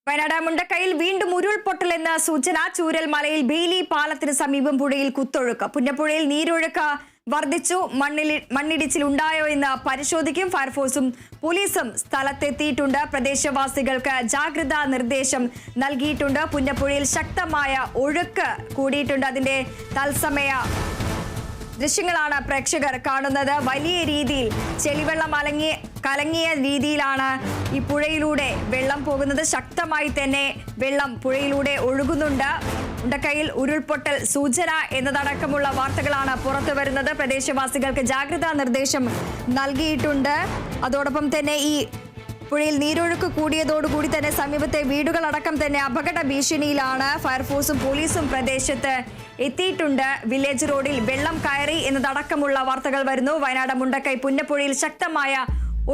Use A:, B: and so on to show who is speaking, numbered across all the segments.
A: വയനാട് മുണ്ടക്കയിൽ വീണ്ടും ഉരുൾപൊട്ടലെന്ന സൂചന. ചൂരൽമലയിൽ ബെയിലി പാലത്തിന് സമീപം പുഴയിൽ കുത്തൊഴുക്ക്. പുന്നപ്പുഴയിൽ നീരൊഴുക്ക് വർദ്ധിച്ചു. മണ്ണിടിച്ചിൽ ഉണ്ടായോ എന്ന് പരിശോധിക്കും. ഫയർഫോഴ്സും പോലീസും സ്ഥലത്തെത്തിയിട്ടുണ്ട്. പ്രദേശവാസികൾക്ക് ജാഗ്രതാ നിർദ്ദേശം നൽകിയിട്ടുണ്ട്. പുന്നപ്പുഴയിൽ ശക്തമായ ഒഴുക്ക് കൂടിയിട്ടുണ്ട്. അതിന്റെ തത്സമയ ദൃശ്യങ്ങളാണ് പ്രേക്ഷകർ കാണുന്നത്. വലിയ രീതിയിൽ ചെളിവെള്ളം കലങ്ങിയ രീതിയിലാണ് ഈ പുഴയിലൂടെ വെള്ളം പോകുന്നത്. ശക്തമായി തന്നെ വെള്ളം പുഴയിലൂടെ ഒഴുകുന്നുണ്ട്. മുണ്ടക്കയിൽ ഉരുൾപൊട്ടൽ സൂചന എന്നതടക്കമുള്ള വാർത്തകളാണ് പുറത്തു വരുന്നത്. പ്രദേശവാസികൾക്ക് ജാഗ്രതാ നിർദ്ദേശം നൽകിയിട്ടുണ്ട്. അതോടൊപ്പം തന്നെ ഈ പുഴയിൽ നീരൊഴുക്ക് കൂടിയതോടുകൂടി തന്നെ സമീപത്തെ വീടുകളടക്കം തന്നെ അപകട ഭീഷണിയിലാണ്. ഫയർഫോഴ്സും പോലീസും പ്രദേശത്ത് എത്തിയിട്ടുണ്ട്. വില്ലേജ് റോഡിൽ വെള്ളം കയറി എന്നതടക്കമുള്ള വാർത്തകൾ വരുന്നു. വയനാട് മുണ്ടക്കൈ പുന്നപ്പുഴയിൽ ശക്തമായ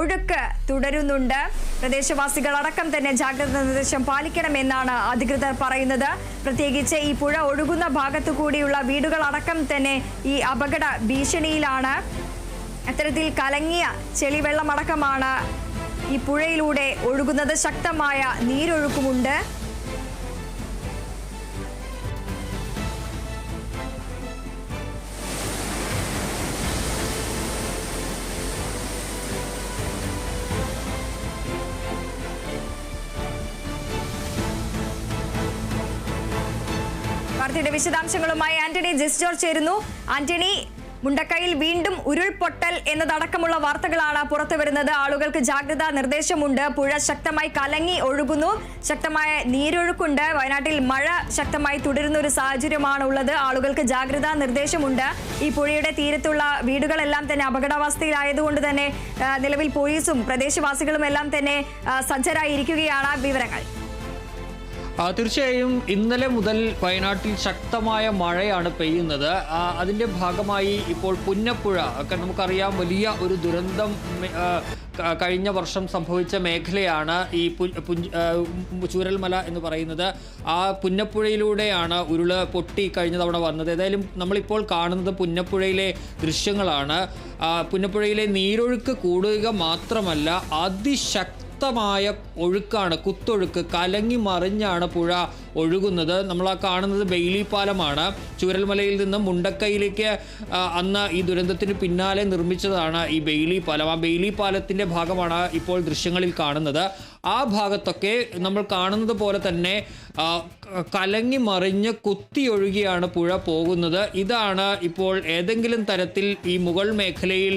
A: ഒഴുക്ക് തുടരുന്നുണ്ട്. പ്രദേശവാസികൾ അടക്കം തന്നെ ജാഗ്രതാ നിർദ്ദേശം പാലിക്കണമെന്നാണ് അധികൃതർ പറയുന്നത്. പ്രത്യേകിച്ച് ഈ പുഴ ഒഴുകുന്ന ഭാഗത്തു കൂടിയുള്ള വീടുകളടക്കം തന്നെ ഈ അപകട ഭീഷണിയിലാണ്. അത്തരത്തിൽ കലങ്ങിയ ചെളിവെള്ളമടക്കമാണ് ഈ പുഴയിലൂടെ ഒഴുകുന്നത്. ശക്തമായ നീരൊഴുക്കുമുണ്ട്. വാർത്തയുടെ വിശദാംശങ്ങളുമായി ആന്റണി ജെസ് ജോർജ് ചേരുന്നു. ആന്റണി, മുണ്ടക്കയിൽ വീണ്ടും ഉരുൾപൊട്ടൽ എന്നതടക്കമുള്ള വാർത്തകളാണ് പുറത്തു വരുന്നത്. ആളുകൾക്ക് ജാഗ്രതാ നിർദ്ദേശമുണ്ട്. പുഴ ശക്തമായി കലങ്ങി ഒഴുകുന്നു. ശക്തമായ നീരൊഴുക്കുണ്ട്. വയനാട്ടിൽ മഴ ശക്തമായി തുടരുന്ന ഒരു സാഹചര്യമാണ് ഉള്ളത്. ആളുകൾക്ക് ജാഗ്രതാ നിർദ്ദേശമുണ്ട്. ഈ പുഴയുടെ തീരത്തുള്ള വീടുകളെല്ലാം തന്നെ അപകടാവസ്ഥയിലായതുകൊണ്ട് തന്നെ നിലവിൽ പോലീസും പ്രദേശവാസികളും എല്ലാം തന്നെ സജ്ജരായിരിക്കുകയാണ്. വിവരങ്ങൾ
B: തീർച്ചയായും ഇന്നലെ മുതൽ വയനാട്ടിൽ ശക്തമായ മഴയാണ് പെയ്യുന്നത്. അതിൻ്റെ ഭാഗമായി ഇപ്പോൾ പുന്നപ്പുഴ ഒക്കെ നമുക്കറിയാം, വലിയ ഒരു ദുരന്തം കഴിഞ്ഞ വർഷം സംഭവിച്ച മേഖലയാണ് ഈ ചൂരൽമല എന്ന് പറയുന്നത്. ആ പുന്നപ്പുഴയിലൂടെയാണ് ഉരുള് പൊട്ടി കഴിഞ്ഞ തവണ വന്നത്. ഏതായാലും നമ്മളിപ്പോൾ കാണുന്നത് പുന്നപ്പുഴയിലെ ദൃശ്യങ്ങളാണ്. പുന്നപ്പുഴയിലെ നീരൊഴുക്ക് കൂടുക മാത്രമല്ല, അതിശക്തമായ ഒഴുക്കാണ്, കുത്തൊഴുക്ക്. കലങ്ങി മറിഞ്ഞാണ് പുഴ ഒഴുകുന്നത്. നമ്മൾ ആ കാണുന്നത് ബെയിലി പാലമാണ്. ചൂരൽമലയിൽ നിന്നും മുണ്ടക്കയിലേക്ക് അന്ന് ഈ ദുരന്തത്തിന് പിന്നാലെ നിർമ്മിച്ചതാണ് ഈ ബെയിലി പാലം. ആ ബെയിലി പാലത്തിൻ്റെ ഭാഗമാണ് ഇപ്പോൾ ദൃശ്യങ്ങളിൽ കാണുന്നത്. ആ ഭാഗത്തൊക്കെ നമ്മൾ കാണുന്നത് പോലെ തന്നെ കലങ്ങി മറിഞ്ഞ് കുത്തിയൊഴുകിയാണ് പുഴ പോകുന്നത്. ഇതാണ് ഇപ്പോൾ ഏതെങ്കിലും തരത്തിൽ ഈ മുകൾ മേഖലയിൽ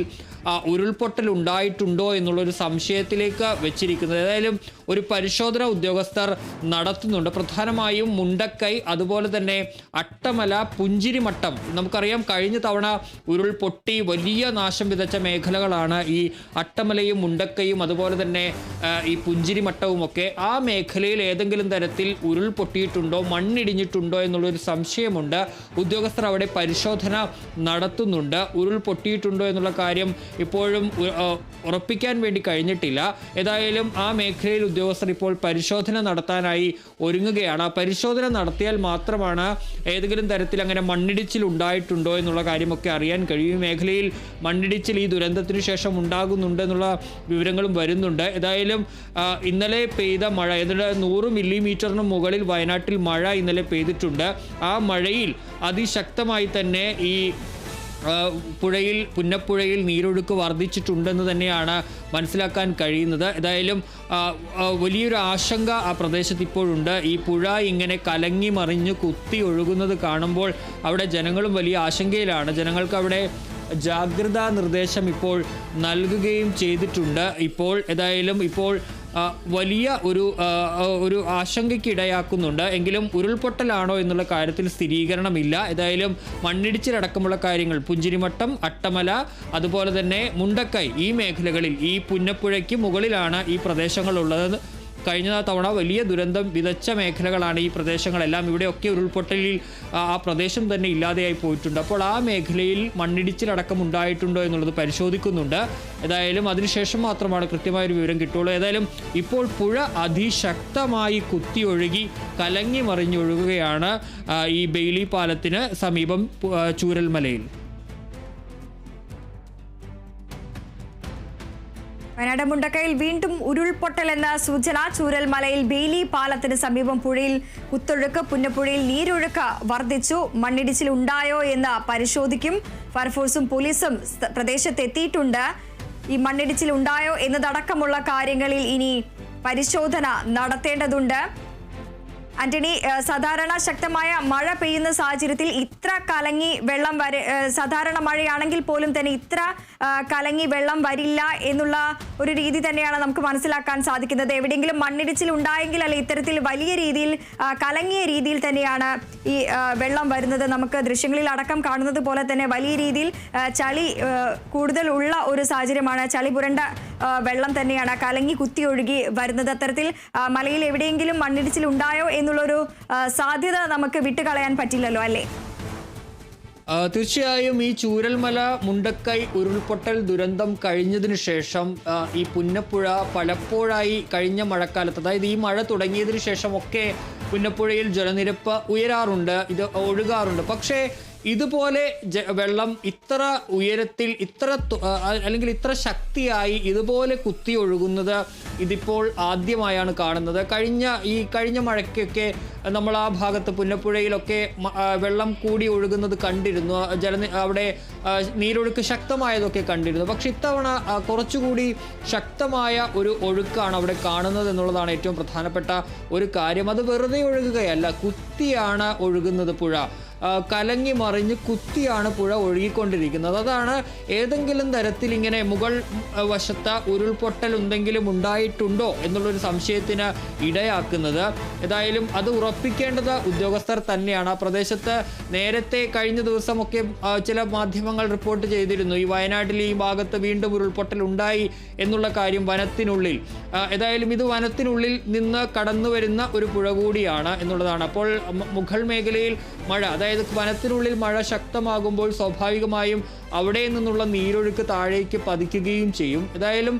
B: ഉരുൾപൊട്ടൽ ഉണ്ടായിട്ടുണ്ടോ എന്നുള്ളൊരു സംശയത്തിലേക്ക് വെച്ചിരിക്കുന്നത്. ഏതായാലും ഒരു പരിശോധന ഉദ്യോഗസ്ഥർ നടത്തുന്നുണ്ട്. പ്രധാനമായും മുണ്ടക്കൈ, അതുപോലെ തന്നെ അട്ടമല, പുഞ്ചിരിമട്ടം. നമുക്കറിയാം കഴിഞ്ഞ തവണ ഉരുൾപൊട്ടി വലിയ നാശം വിതച്ച മേഖലകളാണ് ഈ അട്ടമലയും മുണ്ടക്കൈയും അതുപോലെ തന്നെ ഈ പുഞ്ചിരിമട്ടവും ഒക്കെ. ആ മേഖലയിൽ ഏതെങ്കിലും തരത്തിൽ ഉരുൾപൊട്ടിയിട്ടുണ്ടോ, മണ്ണിടിഞ്ഞിട്ടുണ്ടോ എന്നുള്ളൊരു സംശയമുണ്ട്. ഉദ്യോഗസ്ഥർ അവിടെ പരിശോധന നടത്തുന്നുണ്ട്. ഉരുൾപൊട്ടിയിട്ടുണ്ടോ എന്നുള്ള കാര്യം ഇപ്പോഴും ഉറപ്പിക്കാൻ വേണ്ടി കഴിഞ്ഞിട്ടില്ല. ഏതായാലും ആ മേഖലയിൽ ഉദ്യോഗസ്ഥർ ഇപ്പോൾ പരിശോധന നടത്താനായി ഒരുങ്ങുകയാണ്. പരിശോധന നടത്തിയാൽ മാത്രമാണ് ഏതെങ്കിലും തരത്തിൽ അങ്ങനെ മണ്ണിടിച്ചിൽ ഉണ്ടായിട്ടുണ്ടോ എന്നുള്ള കാര്യമൊക്കെ അറിയാൻ കഴിയും. മേഖലയിൽ മണ്ണിടിച്ചിൽ ഈ ദുരന്തത്തിന് ശേഷം ഉണ്ടാകുന്നുണ്ടെന്നുള്ള വിവരങ്ങളും വരുന്നുണ്ട്. ഏതായാലും ഇന്നലെ പെയ്ത മഴ, ഏതാണ്ട് 100 മില്ലിമീറ്ററിന് മുകളിൽ വയനാട്ടിൽ മഴ ഇന്നലെ പെയ്തിട്ടുണ്ട്. ആ മഴയിൽ അതിശക്തമായി തന്നെ ഈ പുന്നപ്പുഴയിൽ നീരൊഴുക്ക് വർദ്ധിച്ചിട്ടുണ്ടെന്ന് തന്നെയാണ് മനസ്സിലാക്കാൻ കഴിയുന്നത്. ഏതായാലും വലിയൊരു ആശങ്ക ആ പ്രദേശത്ത് ഇപ്പോഴുണ്ട്. ഈ പുഴ ഇങ്ങനെ കലങ്ങി മറിഞ്ഞ് കുത്തി ഒഴുകുന്നത് കാണുമ്പോൾ അവിടെ ജനങ്ങളും വലിയ ആശങ്കയിലാണ്. ജനങ്ങൾക്ക് അവിടെ ജാഗ്രതാ നിർദ്ദേശം ഇപ്പോൾ നൽകുകയും ചെയ്തിട്ടുണ്ട്. ഏതായാലും ഇപ്പോൾ വലിയ ഒരു ആശങ്കയ്ക്ക് ഇടയാക്കുന്നുണ്ട്. എങ്കിലും ഉരുൾപൊട്ടലാണോ എന്നുള്ള കാര്യത്തിൽ സ്ഥിരീകരണമില്ല. ഏതായാലും മണ്ണിടിച്ചിലടക്കമുള്ള കാര്യങ്ങൾ പുഞ്ചിരിമട്ടം, അട്ടമല, അതുപോലെ തന്നെ മുണ്ടക്കൈ, ഈ മേഖലകളിൽ ഈ പുന്നപ്പുഴയ്ക്ക് മുകളിലാണ് ഈ പ്രദേശങ്ങളുള്ളത്. കഴിഞ്ഞ തവണ വലിയ ദുരന്തം വിതച്ച മേഖലകളാണ് ഈ പ്രദേശങ്ങളെല്ലാം. ഇവിടെയൊക്കെ ഉരുൾപൊട്ടലിൽ ആ പ്രദേശം തന്നെ ഇല്ലാതെയായി പോയിട്ടുണ്ട്. അപ്പോൾ ആ മേഖലയിൽ മണ്ണിടിച്ചിലടക്കം ഉണ്ടായിട്ടുണ്ടോ എന്നുള്ളത് പരിശോധിക്കുന്നുണ്ട്. ഏതായാലും അതിനുശേഷം മാത്രമാണ് കൃത്യമായൊരു വിവരം കിട്ടുള്ളൂ. ഏതായാലും ഇപ്പോൾ പുഴ അതിശക്തമായി കുത്തിയൊഴുകി കലങ്ങി മറിഞ്ഞൊഴുകുകയാണ് ഈ ബെയിലി പാലത്തിന് സമീപം ചൂരൽമലയിൽ.
A: വയനാട് മുണ്ടക്കയിൽ വീണ്ടും ഉരുൾപൊട്ടൽ എന്ന സൂചന. ചൂരൽമലയിൽ ബെയിലി പാലത്തിന് സമീപം പുഴയിൽ കുത്തൊഴുക്ക്. പുന്നപ്പുഴയിൽ നീരൊഴുക്ക് വർദ്ധിച്ചു. മണ്ണിടിച്ചിൽ ഉണ്ടായോ എന്ന് പരിശോധിക്കും. ഫയർഫോഴ്സും പോലീസും പ്രദേശത്ത് എത്തിയിട്ടുണ്ട്. ഈ മണ്ണിടിച്ചിൽ ഉണ്ടായോ എന്നതടക്കമുള്ള കാര്യങ്ങളിൽ ഇനി പരിശോധന നടത്തേണ്ടതുണ്ട്. ആന്റണി, സാധാരണ ശക്തമായ മഴ പെയ്യുന്ന സാഹചര്യത്തിൽ ഇത്ര കലങ്ങി വെള്ളം സാധാരണ മഴയാണെങ്കിൽ പോലും തന്നെ ഇത്ര കലങ്ങി വെള്ളം വരില്ല എന്നുള്ള ഒരു രീതി തന്നെയാണ് നമുക്ക് മനസ്സിലാക്കാൻ സാധിക്കുന്നത്. എവിടെയെങ്കിലും മണ്ണിടിച്ചിൽ ഉണ്ടായെങ്കിൽ അല്ലെ ഇത്തരത്തിൽ വലിയ രീതിയിൽ കലങ്ങിയ രീതിയിൽ തന്നെയാണ് ഈ വെള്ളം വരുന്നത്. നമുക്ക് ദൃശ്യങ്ങളിൽ അടക്കം കാണുന്നത് പോലെ തന്നെ വലിയ രീതിയിൽ ചളി കൂടുതൽ ഉള്ള ഒരു സാഹചര്യമാണ്. ചളി പുരണ്ട വെള്ളം തന്നെയാണ് കലങ്ങി കുത്തി ഒഴുകി വരുന്നത്. അത്തരത്തിൽ മലയിൽ എവിടെയെങ്കിലും മണ്ണിടിച്ചിൽ ഉണ്ടായോ എന്നുള്ളൊരു സാധ്യത നമുക്ക് വിട്ടുകളയാൻ പറ്റില്ലല്ലോ, അല്ലേ?
B: തീർച്ചയായും ഈ ചൂരൽമല മുണ്ടക്കൈ ഉരുൾപൊട്ടൽ ദുരന്തം കഴിഞ്ഞതിന് ശേഷം ഈ പുന്നപ്പുഴ പലപ്പോഴായി കഴിഞ്ഞ മഴക്കാലത്ത്, അതായത് ഈ മഴ തുടങ്ങിയതിന് ശേഷമൊക്കെ പുന്നപ്പുഴയിൽ ജലനിരപ്പ് ഉയരാറുണ്ട്, ഇത് ഒഴുകാറുണ്ട്. പക്ഷേ ഇതുപോലെ വെള്ളം ഇത്ര ഉയരത്തിൽ അല്ലെങ്കിൽ ഇത്ര ശക്തിയായി ഇതുപോലെ കുത്തി ഒഴുകുന്നത് ഇതിപ്പോൾ ആദ്യമായാണ് കാണുന്നത്. കഴിഞ്ഞ മഴയ്ക്കൊക്കെ നമ്മൾ ആ ഭാഗത്ത് പുന്നപ്പുഴയിലൊക്കെ വെള്ളം കൂടി ഒഴുകുന്നത് കണ്ടിരുന്നു, അവിടെ നീരൊഴുക്ക് ശക്തമായതൊക്കെ കണ്ടിരുന്നു. പക്ഷെ ഇത്തവണ കുറച്ചുകൂടി ശക്തമായ ഒരു ഒഴുക്കാണ് അവിടെ കാണുന്നത് എന്നുള്ളതാണ് ഏറ്റവും പ്രധാനപ്പെട്ട ഒരു കാര്യം. അത് വെറുതെ ഒഴുകുകയല്ല, കുത്തിയാണ് ഒഴുകുന്നത്. പുഴ കലങ്ങി മറിഞ്ഞ് കുത്തിയാണ് പുഴ ഒഴുകിക്കൊണ്ടിരിക്കുന്നത്. അതാണ് ഏതെങ്കിലും തരത്തിൽ ഇങ്ങനെ മുകൾ വശത്ത് ഉരുൾപൊട്ടൽ എന്തെങ്കിലും ഉണ്ടായിട്ടുണ്ടോ എന്നുള്ളൊരു സംശയത്തിന് ഇടയാക്കുന്നത്. ഏതായാലും അത് ഉറപ്പിക്കേണ്ടത് ഉദ്യോഗസ്ഥർ തന്നെയാണ്. ആ പ്രദേശത്ത് നേരത്തെ കഴിഞ്ഞ ദിവസമൊക്കെ ചില മാധ്യമങ്ങൾ റിപ്പോർട്ട് ചെയ്തിരുന്നു, ഈ വയനാട്ടിൽ ഈ ഭാഗത്ത് വീണ്ടും ഉരുൾപൊട്ടൽ ഉണ്ടായി എന്നുള്ള കാര്യം വനത്തിനുള്ളിൽ. ഏതായാലും ഇത് വനത്തിനുള്ളിൽ നിന്ന് കടന്നു വരുന്ന ഒരു പുഴ കൂടിയാണ് എന്നുള്ളതാണ്. അപ്പോൾ മുകൾ മേഖലയിൽ മഴ, അതായത് വനത്തിനുള്ളിൽ മഴ ശക്തമാകുമ്പോൾ സ്വാഭാവികമായും അവിടെ നിന്നുള്ള നീരൊഴുക്ക് താഴേക്ക് പതിക്കുകയും ചെയ്യും. ഏതായാലും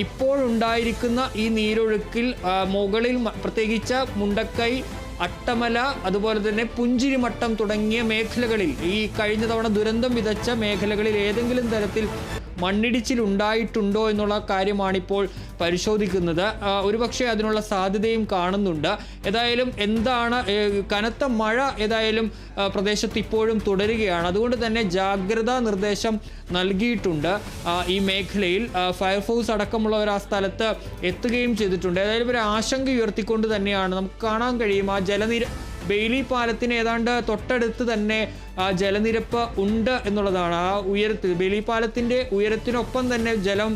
B: ഇപ്പോഴുണ്ടായിരിക്കുന്ന ഈ നീരൊഴുക്കിൽ മുകളിൽ പ്രത്യേകിച്ച് മുണ്ടക്കൈ, അട്ടമല, അതുപോലെ തന്നെ പുഞ്ചിരിമട്ടം തുടങ്ങിയ മേഖലകളിൽ, ഈ കഴിഞ്ഞ തവണ ദുരന്തം വിതച്ച മേഖലകളിൽ ഏതെങ്കിലും തരത്തിൽ മണ്ണിടിച്ചിൽ ഉണ്ടായിട്ടുണ്ടോ എന്നുള്ള കാര്യമാണിപ്പോൾ പരിശോധിക്കുന്നത്. ഒരുപക്ഷെ അതിനുള്ള സാധ്യതയും കാണുന്നുണ്ട്. ഏതായാലും കനത്ത മഴ ഏതായാലും പ്രദേശത്ത് ഇപ്പോഴും തുടരുകയാണ്. അതുകൊണ്ട് തന്നെ ജാഗ്രതാ നിർദ്ദേശം നൽകിയിട്ടുണ്ട്. ഈ മേഖലയിൽ ഫയർഫോഴ്സ് അടക്കമുള്ളവർ ആ സ്ഥലത്ത് എത്തുകയും ചെയ്തിട്ടുണ്ട്. ഏതായാലും ഒരു ആശങ്ക ഉയർത്തിക്കൊണ്ട് തന്നെയാണ് നമുക്ക് കാണാൻ കഴിയും. ആ ബെയിലി പാലത്തിന് ഏതാണ്ട് തൊട്ടടുത്ത് തന്നെ ജലനിരപ്പ് ഉണ്ട് എന്നുള്ളതാണ്. ആ ഉയരത്തിൽ, ബെയിലി പാലത്തിൻ്റെ ഉയരത്തിനൊപ്പം തന്നെ ജലം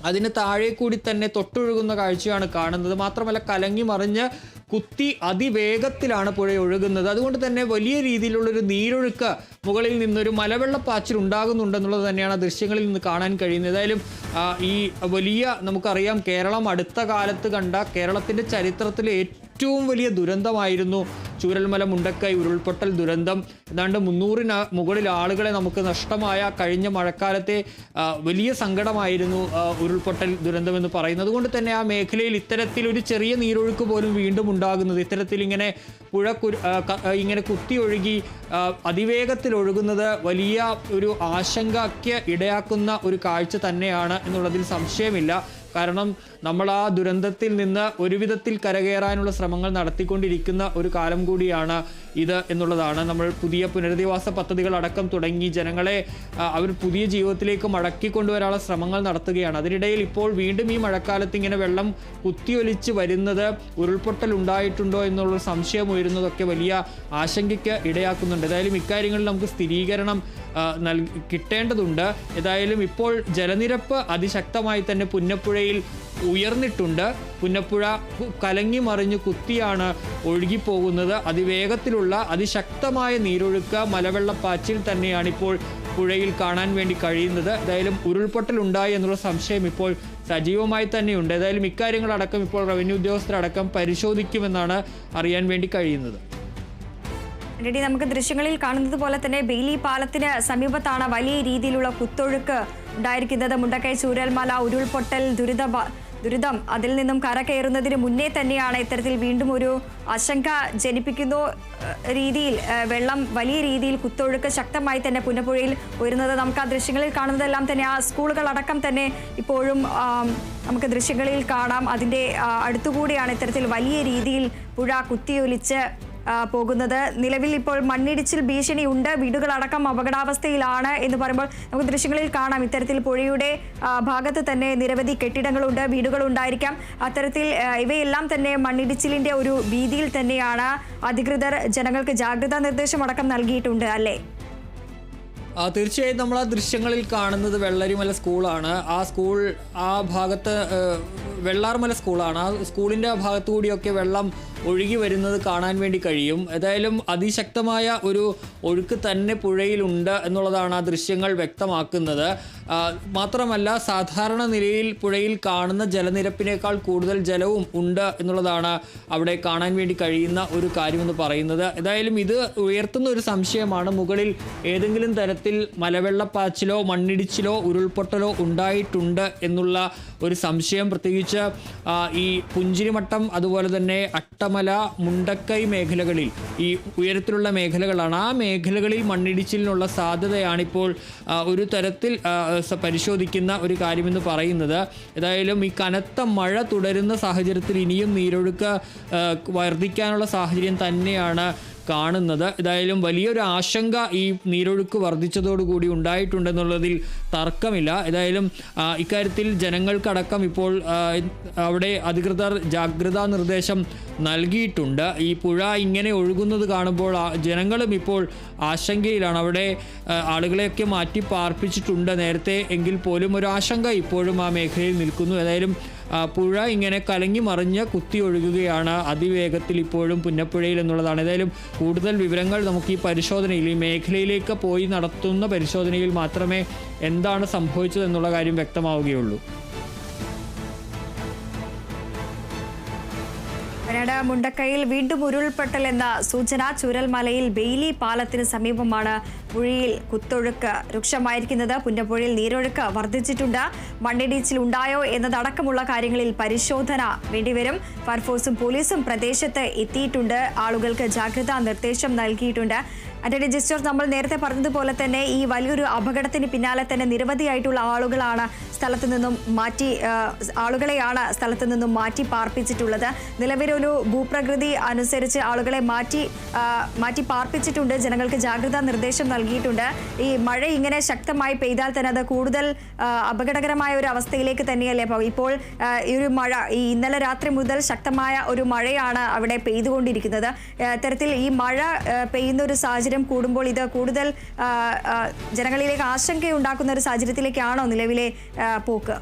B: അതിന് താഴെ കൂടി തന്നെ തൊട്ടൊഴുകുന്ന കാഴ്ചയാണ് കാണുന്നത്. മാത്രമല്ല കലങ്ങി മറിഞ്ഞ് കുത്തി അതിവേഗത്തിലാണ് പുഴ ഒഴുകുന്നത്. അതുകൊണ്ട് തന്നെ വലിയ രീതിയിലുള്ളൊരു നീരൊഴുക്ക് മുകളിൽ നിന്നൊരു മലവെള്ളപ്പാച്ചിൽ ഉണ്ടാകുന്നുണ്ടെന്നുള്ളത് തന്നെയാണ് ദൃശ്യങ്ങളിൽ നിന്ന് കാണാൻ കഴിയുന്നത്. ഏതായാലും ഈ വലിയ, നമുക്കറിയാം, കേരളം അടുത്ത കാലത്ത് കണ്ട കേരളത്തിൻ്റെ ചരിത്രത്തിലെ ഏറ്റവും വലിയ ദുരന്തമായിരുന്നു ചൂരൽമല മുണ്ടക്കൈ ഉരുൾപൊട്ടൽ ദുരന്തം. ഏതാണ്ട് 300-ന് മുകളിൽ ആളുകളെ നമുക്ക് നഷ്ടമായ കഴിഞ്ഞ മഴക്കാലത്തെ വലിയ സങ്കടമായിരുന്നു ഉരുൾപൊട്ടൽ ദുരന്തം എന്ന് പറയുന്നത്. അതുകൊണ്ട് തന്നെ ആ മേഖലയിൽ ഇത്തരത്തിലൊരു ചെറിയ നീരൊഴുക്ക് പോലും വീണ്ടും ഉണ്ടാകുന്നത്, ഇത്തരത്തിൽ ഇങ്ങനെ പുഴ ഇങ്ങനെ കുത്തി ഒഴുകി അതിവേഗത്തിൽ ഒഴുകുന്നത് വലിയ ഒരു ആശങ്കയ്ക്ക് ഇടയാക്കുന്ന ഒരു കാഴ്ച തന്നെയാണ് എന്നുള്ളതിൽ സംശയമില്ല. കാരണം നമ്മൾ ആ ദുരന്തത്തിൽ നിന്ന് ഒരു വിധത്തിൽ കരകയറാനുള്ള ശ്രമങ്ങൾ നടത്തിക്കൊണ്ടിരിക്കുന്ന ഒരു കാലം കൂടിയാണ് ഇത് എന്നുള്ളതാണ്. നമ്മൾ പുതിയ പുനരധിവാസ പദ്ധതികൾ അടക്കം തുടങ്ങി ജനങ്ങളെ അവർ പുതിയ ജീവിതത്തിലേക്ക് മടക്കിക്കൊണ്ടുവരാനുള്ള ശ്രമങ്ങൾ നടത്തുകയാണ്. അതിനിടയിൽ ഇപ്പോൾ വീണ്ടും ഈ മഴക്കാലത്ത് ഇങ്ങനെ വെള്ളം കുത്തിയൊലിച്ച് വരുന്നത്, ഉരുൾപൊട്ടൽ ഉണ്ടായിട്ടുണ്ടോ എന്നുള്ളൊരു സംശയം ഉയരുന്നതൊക്കെ വലിയ ആശങ്കയ്ക്ക് ഇടയാക്കുന്നുണ്ട്. ഏതായാലും ഇക്കാര്യങ്ങളിൽ നമുക്ക് സ്ഥിരീകരണം കിട്ടേണ്ടതുണ്ട്. ഏതായാലും ഇപ്പോൾ ജലനിരപ്പ് അതിശക്തമായി തന്നെ പുന്നപ്പുഴയിൽ ഉയർന്നിട്ടുണ്ട്. പുന്നപ്പുഴ കലങ്ങി മറിഞ്ഞ് കുത്തിയാണ് ഒഴുകിപ്പോകുന്നത്. അതിവേഗത്തിലുള്ള അതിശക്തമായ നീരൊഴുക്ക്, മലവെള്ളപ്പാച്ചിൽ തന്നെയാണ് ഇപ്പോൾ പുഴയിൽ കാണാൻ വേണ്ടി കഴിയുന്നത്. ഏതായാലും ഉരുൾപൊട്ടൽ ഉണ്ടായി എന്നുള്ള സംശയം ഇപ്പോൾ സജീവമായി തന്നെയുണ്ട്. ഏതായാലും ഇക്കാര്യങ്ങളടക്കം ഇപ്പോൾ റവന്യൂ ഉദ്യോഗസ്ഥരടക്കം പരിശോധിക്കുമെന്നാണ് അറിയാൻ വേണ്ടി കഴിയുന്നത്.
A: നമുക്ക് ദൃശ്യങ്ങളിൽ കാണുന്നത് പോലെ തന്നെ ബെയിലി പാലത്തിന് സമീപത്താണ് വലിയ രീതിയിലുള്ള കുത്തൊഴുക്ക് ഉണ്ടായിരിക്കുന്നത്. മുണ്ടക്കൈ ചൂരൽമല ഉരുൾപൊട്ടൽ ദുരിതം അതിൽ നിന്നും കരകയറുന്നതിന് മുന്നേ തന്നെയാണ് ഇത്തരത്തിൽ വീണ്ടും ഒരു ആശങ്ക ജനിപ്പിക്കുന്ന രീതിയിൽ വെള്ളം വലിയ രീതിയിൽ കുത്തൊഴുക്ക് ശക്തമായി തന്നെ പുന്നപ്പുഴയിൽ ഉയരുന്നത് നമുക്ക് ആ ദൃശ്യങ്ങളിൽ കാണുന്നതെല്ലാം തന്നെ ആ സ്കൂളുകളടക്കം തന്നെ ഇപ്പോഴും നമുക്ക് ദൃശ്യങ്ങളിൽ കാണാം. അതിൻ്റെ അടുത്തുകൂടിയാണ് ഇത്തരത്തിൽ വലിയ രീതിയിൽ പുഴ കുത്തിയൊലിച്ച് പോകുന്നത്. നിലവിൽ ഇപ്പോൾ മണ്ണിടിച്ചിൽ ഭീഷണിയുണ്ട്, വീടുകളടക്കം അപകടാവസ്ഥയിലാണ് എന്ന് പറയുമ്പോൾ നമുക്ക് ദൃശ്യങ്ങളിൽ കാണാം ഇത്തരത്തിൽ പുഴയുടെ ഭാഗത്ത് തന്നെ നിരവധി കെട്ടിടങ്ങളുണ്ട്, വീടുകളുണ്ടായിരിക്കാം. അത്തരത്തിൽ ഇവയെല്ലാം തന്നെ മണ്ണിടിച്ചിലിന്റെ ഒരു ഭീതിയിൽ തന്നെയാണ്. അധികൃതർ ജനങ്ങൾക്ക് ജാഗ്രതാ നിർദ്ദേശം അടക്കം നൽകിയിട്ടുണ്ട് അല്ലേ?
B: തീർച്ചയായും നമ്മൾ ആ ദൃശ്യങ്ങളിൽ കാണുന്നത് വെള്ളരിമല സ്കൂളാണ്. ആ ഭാഗത്ത് വെള്ളാർമല സ്കൂളാണ്. ആ സ്കൂളിൻ്റെ ഭാഗത്തു കൂടിയൊക്കെ വെള്ളം ഒഴുകി വരുന്നത് കാണാൻ വേണ്ടി കഴിയും. ഏതായാലും അതിശക്തമായ ഒരു ഒഴുക്ക് തന്നെ പുഴയിലുണ്ട് എന്നുള്ളതാണ് ആ ദൃശ്യങ്ങൾ വ്യക്തമാക്കുന്നത്. മാത്രമല്ല സാധാരണ നിലയിൽ പുഴയിൽ കാണുന്ന ജലനിരപ്പിനേക്കാൾ കൂടുതൽ ജലവും ഉണ്ട് എന്നുള്ളതാണ് അവിടെ കാണാൻ വേണ്ടി കഴിയുന്ന ഒരു കാര്യമെന്ന് പറയുന്നത്. ഏതായാലും ഇത് ഉയർത്തുന്ന ഒരു സംശയമാണ്, മുകളിൽ ഏതെങ്കിലും തരത്തിൽ മലവെള്ളപ്പാച്ചിലോ മണ്ണിടിച്ചിലോ ഉരുൾപൊട്ടലോ ഉണ്ടായിട്ടുണ്ട് എന്നുള്ള ഒരു സംശയം. പ്രത്യേകിച്ച് ഈ പുഞ്ചിരിമട്ടം അതുപോലെ തന്നെ അട്ടമല, മുണ്ടക്കൈ മേഖലകളിൽ ഈ ഉയരത്തിലുള്ള മേഖലകളാണ്. ആ മേഖലകളിൽ മണ്ണിടിച്ചിലിനുള്ള സാധ്യതയാണിപ്പോൾ ഒരു തരത്തിൽ പരിശോധിക്കുന്ന ഒരു കാര്യമെന്ന് പറയുന്നത്. ഏതായാലും ഈ കനത്ത മഴ തുടരുന്ന സാഹചര്യത്തിൽ ഇനിയും നീരൊഴുക്ക് വർദ്ധിക്കാനുള്ള സാഹചര്യം തന്നെയാണ് കാണുന്നത്. ഏതായാലും വലിയൊരു ആശങ്ക ഈ നീരൊഴുക്ക് വർദ്ധിച്ചതോടുകൂടി ഉണ്ടായിട്ടുണ്ടെന്നുള്ളതിൽ തർക്കമില്ല. ഏതായാലും ഇക്കാര്യത്തിൽ ജനങ്ങൾക്കടക്കം ഇപ്പോൾ അവിടെ അധികൃതർ ജാഗ്രതാ നിർദ്ദേശം നൽകിയിട്ടുണ്ട്. ഈ പുഴ ഇങ്ങനെ ഒഴുകുന്നത് കാണുമ്പോൾ ജനങ്ങളും ഇപ്പോൾ ആശങ്കയിലാണ്. അവിടെ ആളുകളെയൊക്കെ മാറ്റി പാർപ്പിച്ചിട്ടുണ്ട് നേരത്തെ, എങ്കിൽ പോലും ഒരു ആശങ്ക ഇപ്പോഴും ആ മേഖലയിൽ നിൽക്കുന്നു. ഏതായാലും പുഴ ഇങ്ങനെ കലങ്ങി മറിഞ്ഞ് കുത്തി ഒഴുകുകയാണ് അതിവേഗത്തിൽ ഇപ്പോഴും പുന്നപ്പുഴയിൽ എന്നുള്ളതാണ്. ഏതായാലും കൂടുതൽ വിവരങ്ങൾ നമുക്ക് ഈ പരിശോധനയിൽ, ഈ മേഖലയിലേക്ക് പോയി നടത്തുന്ന പരിശോധനയിൽ മാത്രമേ എന്താണ് സംഭവിച്ചത് എന്നുള്ള കാര്യം വ്യക്തമാവുകയുള്ളൂ.
A: വയനാട് മുണ്ടക്കൈയിൽ വീണ്ടും ഉരുൾപൊട്ടൽ എന്ന സൂചന. ചൂരൽമലയിൽ ബെയിലി പാലത്തിന് സമീപമാണ് പുഴയിൽ കുത്തൊഴുക്ക് രൂക്ഷമായിരിക്കുന്നത്. പുന്നപ്പുഴയിൽ നീരൊഴുക്ക് വർദ്ധിച്ചിട്ടുണ്ട്. മണ്ണിടിച്ചിൽ ഉണ്ടായോ എന്നതടക്കമുള്ള കാര്യങ്ങളിൽ പരിശോധന വേണ്ടിവരും. ഫയർഫോഴ്സും പോലീസും പ്രദേശത്ത് എത്തിയിട്ടുണ്ട്. ആളുകൾക്ക് ജാഗ്രതാ നിർദ്ദേശം നൽകിയിട്ടുണ്ട്. ആന്റണി ജസ്റ്റർ, നമ്മൾ നേരത്തെ പറഞ്ഞതുപോലെ തന്നെ ഈ വലിയൊരു അപകടത്തിന് പിന്നാലെ തന്നെ നിരവധിയായിട്ടുള്ള ആളുകളെയാണ് സ്ഥലത്തു നിന്നും മാറ്റി പാർപ്പിച്ചിട്ടുള്ളത്. നിലവിലൊരു ഭൂപ്രകൃതി അനുസരിച്ച് ആളുകളെ മാറ്റി പാർപ്പിച്ചിട്ടുണ്ട്. ജനങ്ങൾക്ക് ജാഗ്രതാ നിർദ്ദേശം നൽകിയിട്ടുണ്ട്. ഈ മഴ ഇങ്ങനെ ശക്തമായി പെയ്താൽ തന്നെ അത് കൂടുതൽ അപകടകരമായ ഒരു അവസ്ഥയിലേക്ക് തന്നെയല്ലേ ഇപ്പോൾ ഈ ഒരു മഴ, ഈ ഇന്നലെ രാത്രി മുതൽ ശക്തമായ ഒരു മഴയാണ് അവിടെ പെയ്തുകൊണ്ടിരിക്കുന്നത്. ഇത്തരത്തിൽ ഈ മഴ പെയ്യുന്ന ഒരു സാഹചര്യം കൂടുമ്പോൾ ഇത് കൂടുതൽ ജനങ്ങളിലേക്ക് ആശങ്കയുണ്ടാക്കുന്ന ഒരു സാഹചര്യത്തിലേക്കാണോ നിലവിലെ പോക്ക്?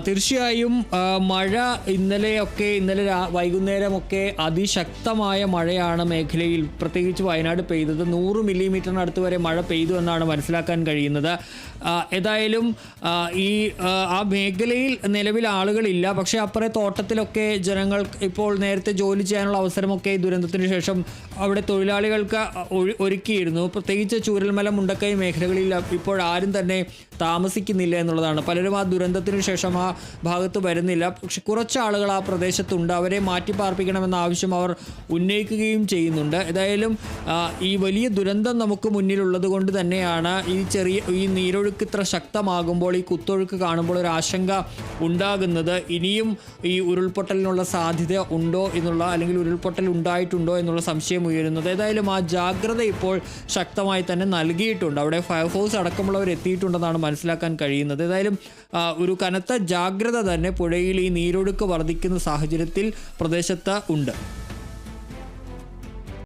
B: തീർച്ചയായും മഴ ഇന്നലെ വൈകുന്നേരമൊക്കെ അതിശക്തമായ മഴയാണ് മേഖലയിൽ, പ്രത്യേകിച്ച് വയനാട് പെയ്തത്. 100 മില്ലിമീറ്ററിനടുത്ത് വരെ മഴ പെയ്തു എന്നാണ് മനസ്സിലാക്കാൻ കഴിയുന്നത്. ഏതായാലും ആ മേഖലയിൽ നിലവിൽ ആളുകളില്ല. പക്ഷേ അപ്പുറത്തെ തോട്ടത്തിലൊക്കെ ജനങ്ങൾ ഇപ്പോൾ നേരത്തെ ജോലി ചെയ്യാനുള്ള അവസരമൊക്കെ ദുരന്തത്തിന് ശേഷം അവിടെ തൊഴിലാളികൾക്ക് ഒരുക്കിയിരുന്നു. പ്രത്യേകിച്ച് ചൂരൽമല, മുണ്ടക്കൈ മേഖലകളിൽ ഇപ്പോൾ ആരും തന്നെ താമസിക്കുന്നില്ല എന്നുള്ളതാണ്. പലരും ആ ദുരന്തത്തിന് ശേഷം ആ ഭാഗത്ത് വരുന്നില്ല. പക്ഷെ കുറച്ച് ആളുകൾ ആ പ്രദേശത്തുണ്ട്. അവരെ മാറ്റി പാർപ്പിക്കണമെന്ന ആവശ്യം അവർ ഉന്നയിക്കുകയും ചെയ്യുന്നുണ്ട്. ഏതായാലും ഈ വലിയ ദുരന്തം നമുക്ക് മുന്നിലുള്ളത് കൊണ്ട് തന്നെയാണ് ഈ നീരൊഴുക്ക് ഇത്ര ശക്തമാകുമ്പോൾ, ഈ കുത്തൊഴുക്ക് കാണുമ്പോൾ ഒരു ആശങ്ക ഉണ്ടാകുന്നത്. ഇനിയും ഈ ഉരുൾപൊട്ടലിനുള്ള സാധ്യത ഉണ്ടോ എന്നുള്ള, അല്ലെങ്കിൽ ഉരുൾപൊട്ടൽ ഉണ്ടായിട്ടുണ്ടോ എന്നുള്ള സംശയം ഉയരുന്നത്. ഏതായാലും ആ ജാഗ്രത ഇപ്പോൾ ശക്തമായി തന്നെ നൽകിയിട്ടുണ്ട്. അവിടെ ഫയർഫോഴ്സ് അടക്കമുള്ളവർ എത്തിയിട്ടുണ്ടെന്നാണ് മനസ്സിലാക്കാൻ കഴിയുന്നത്. ഏതായാലും ഒരു കനത്ത ജാഗ്രത തന്നെ പുഴയിൽ ഈ നീരൊഴുക്ക് വർദ്ധിക്കുന്ന സാഹചര്യത്തിൽ പ്രദേശത്ത് ഉണ്ട്.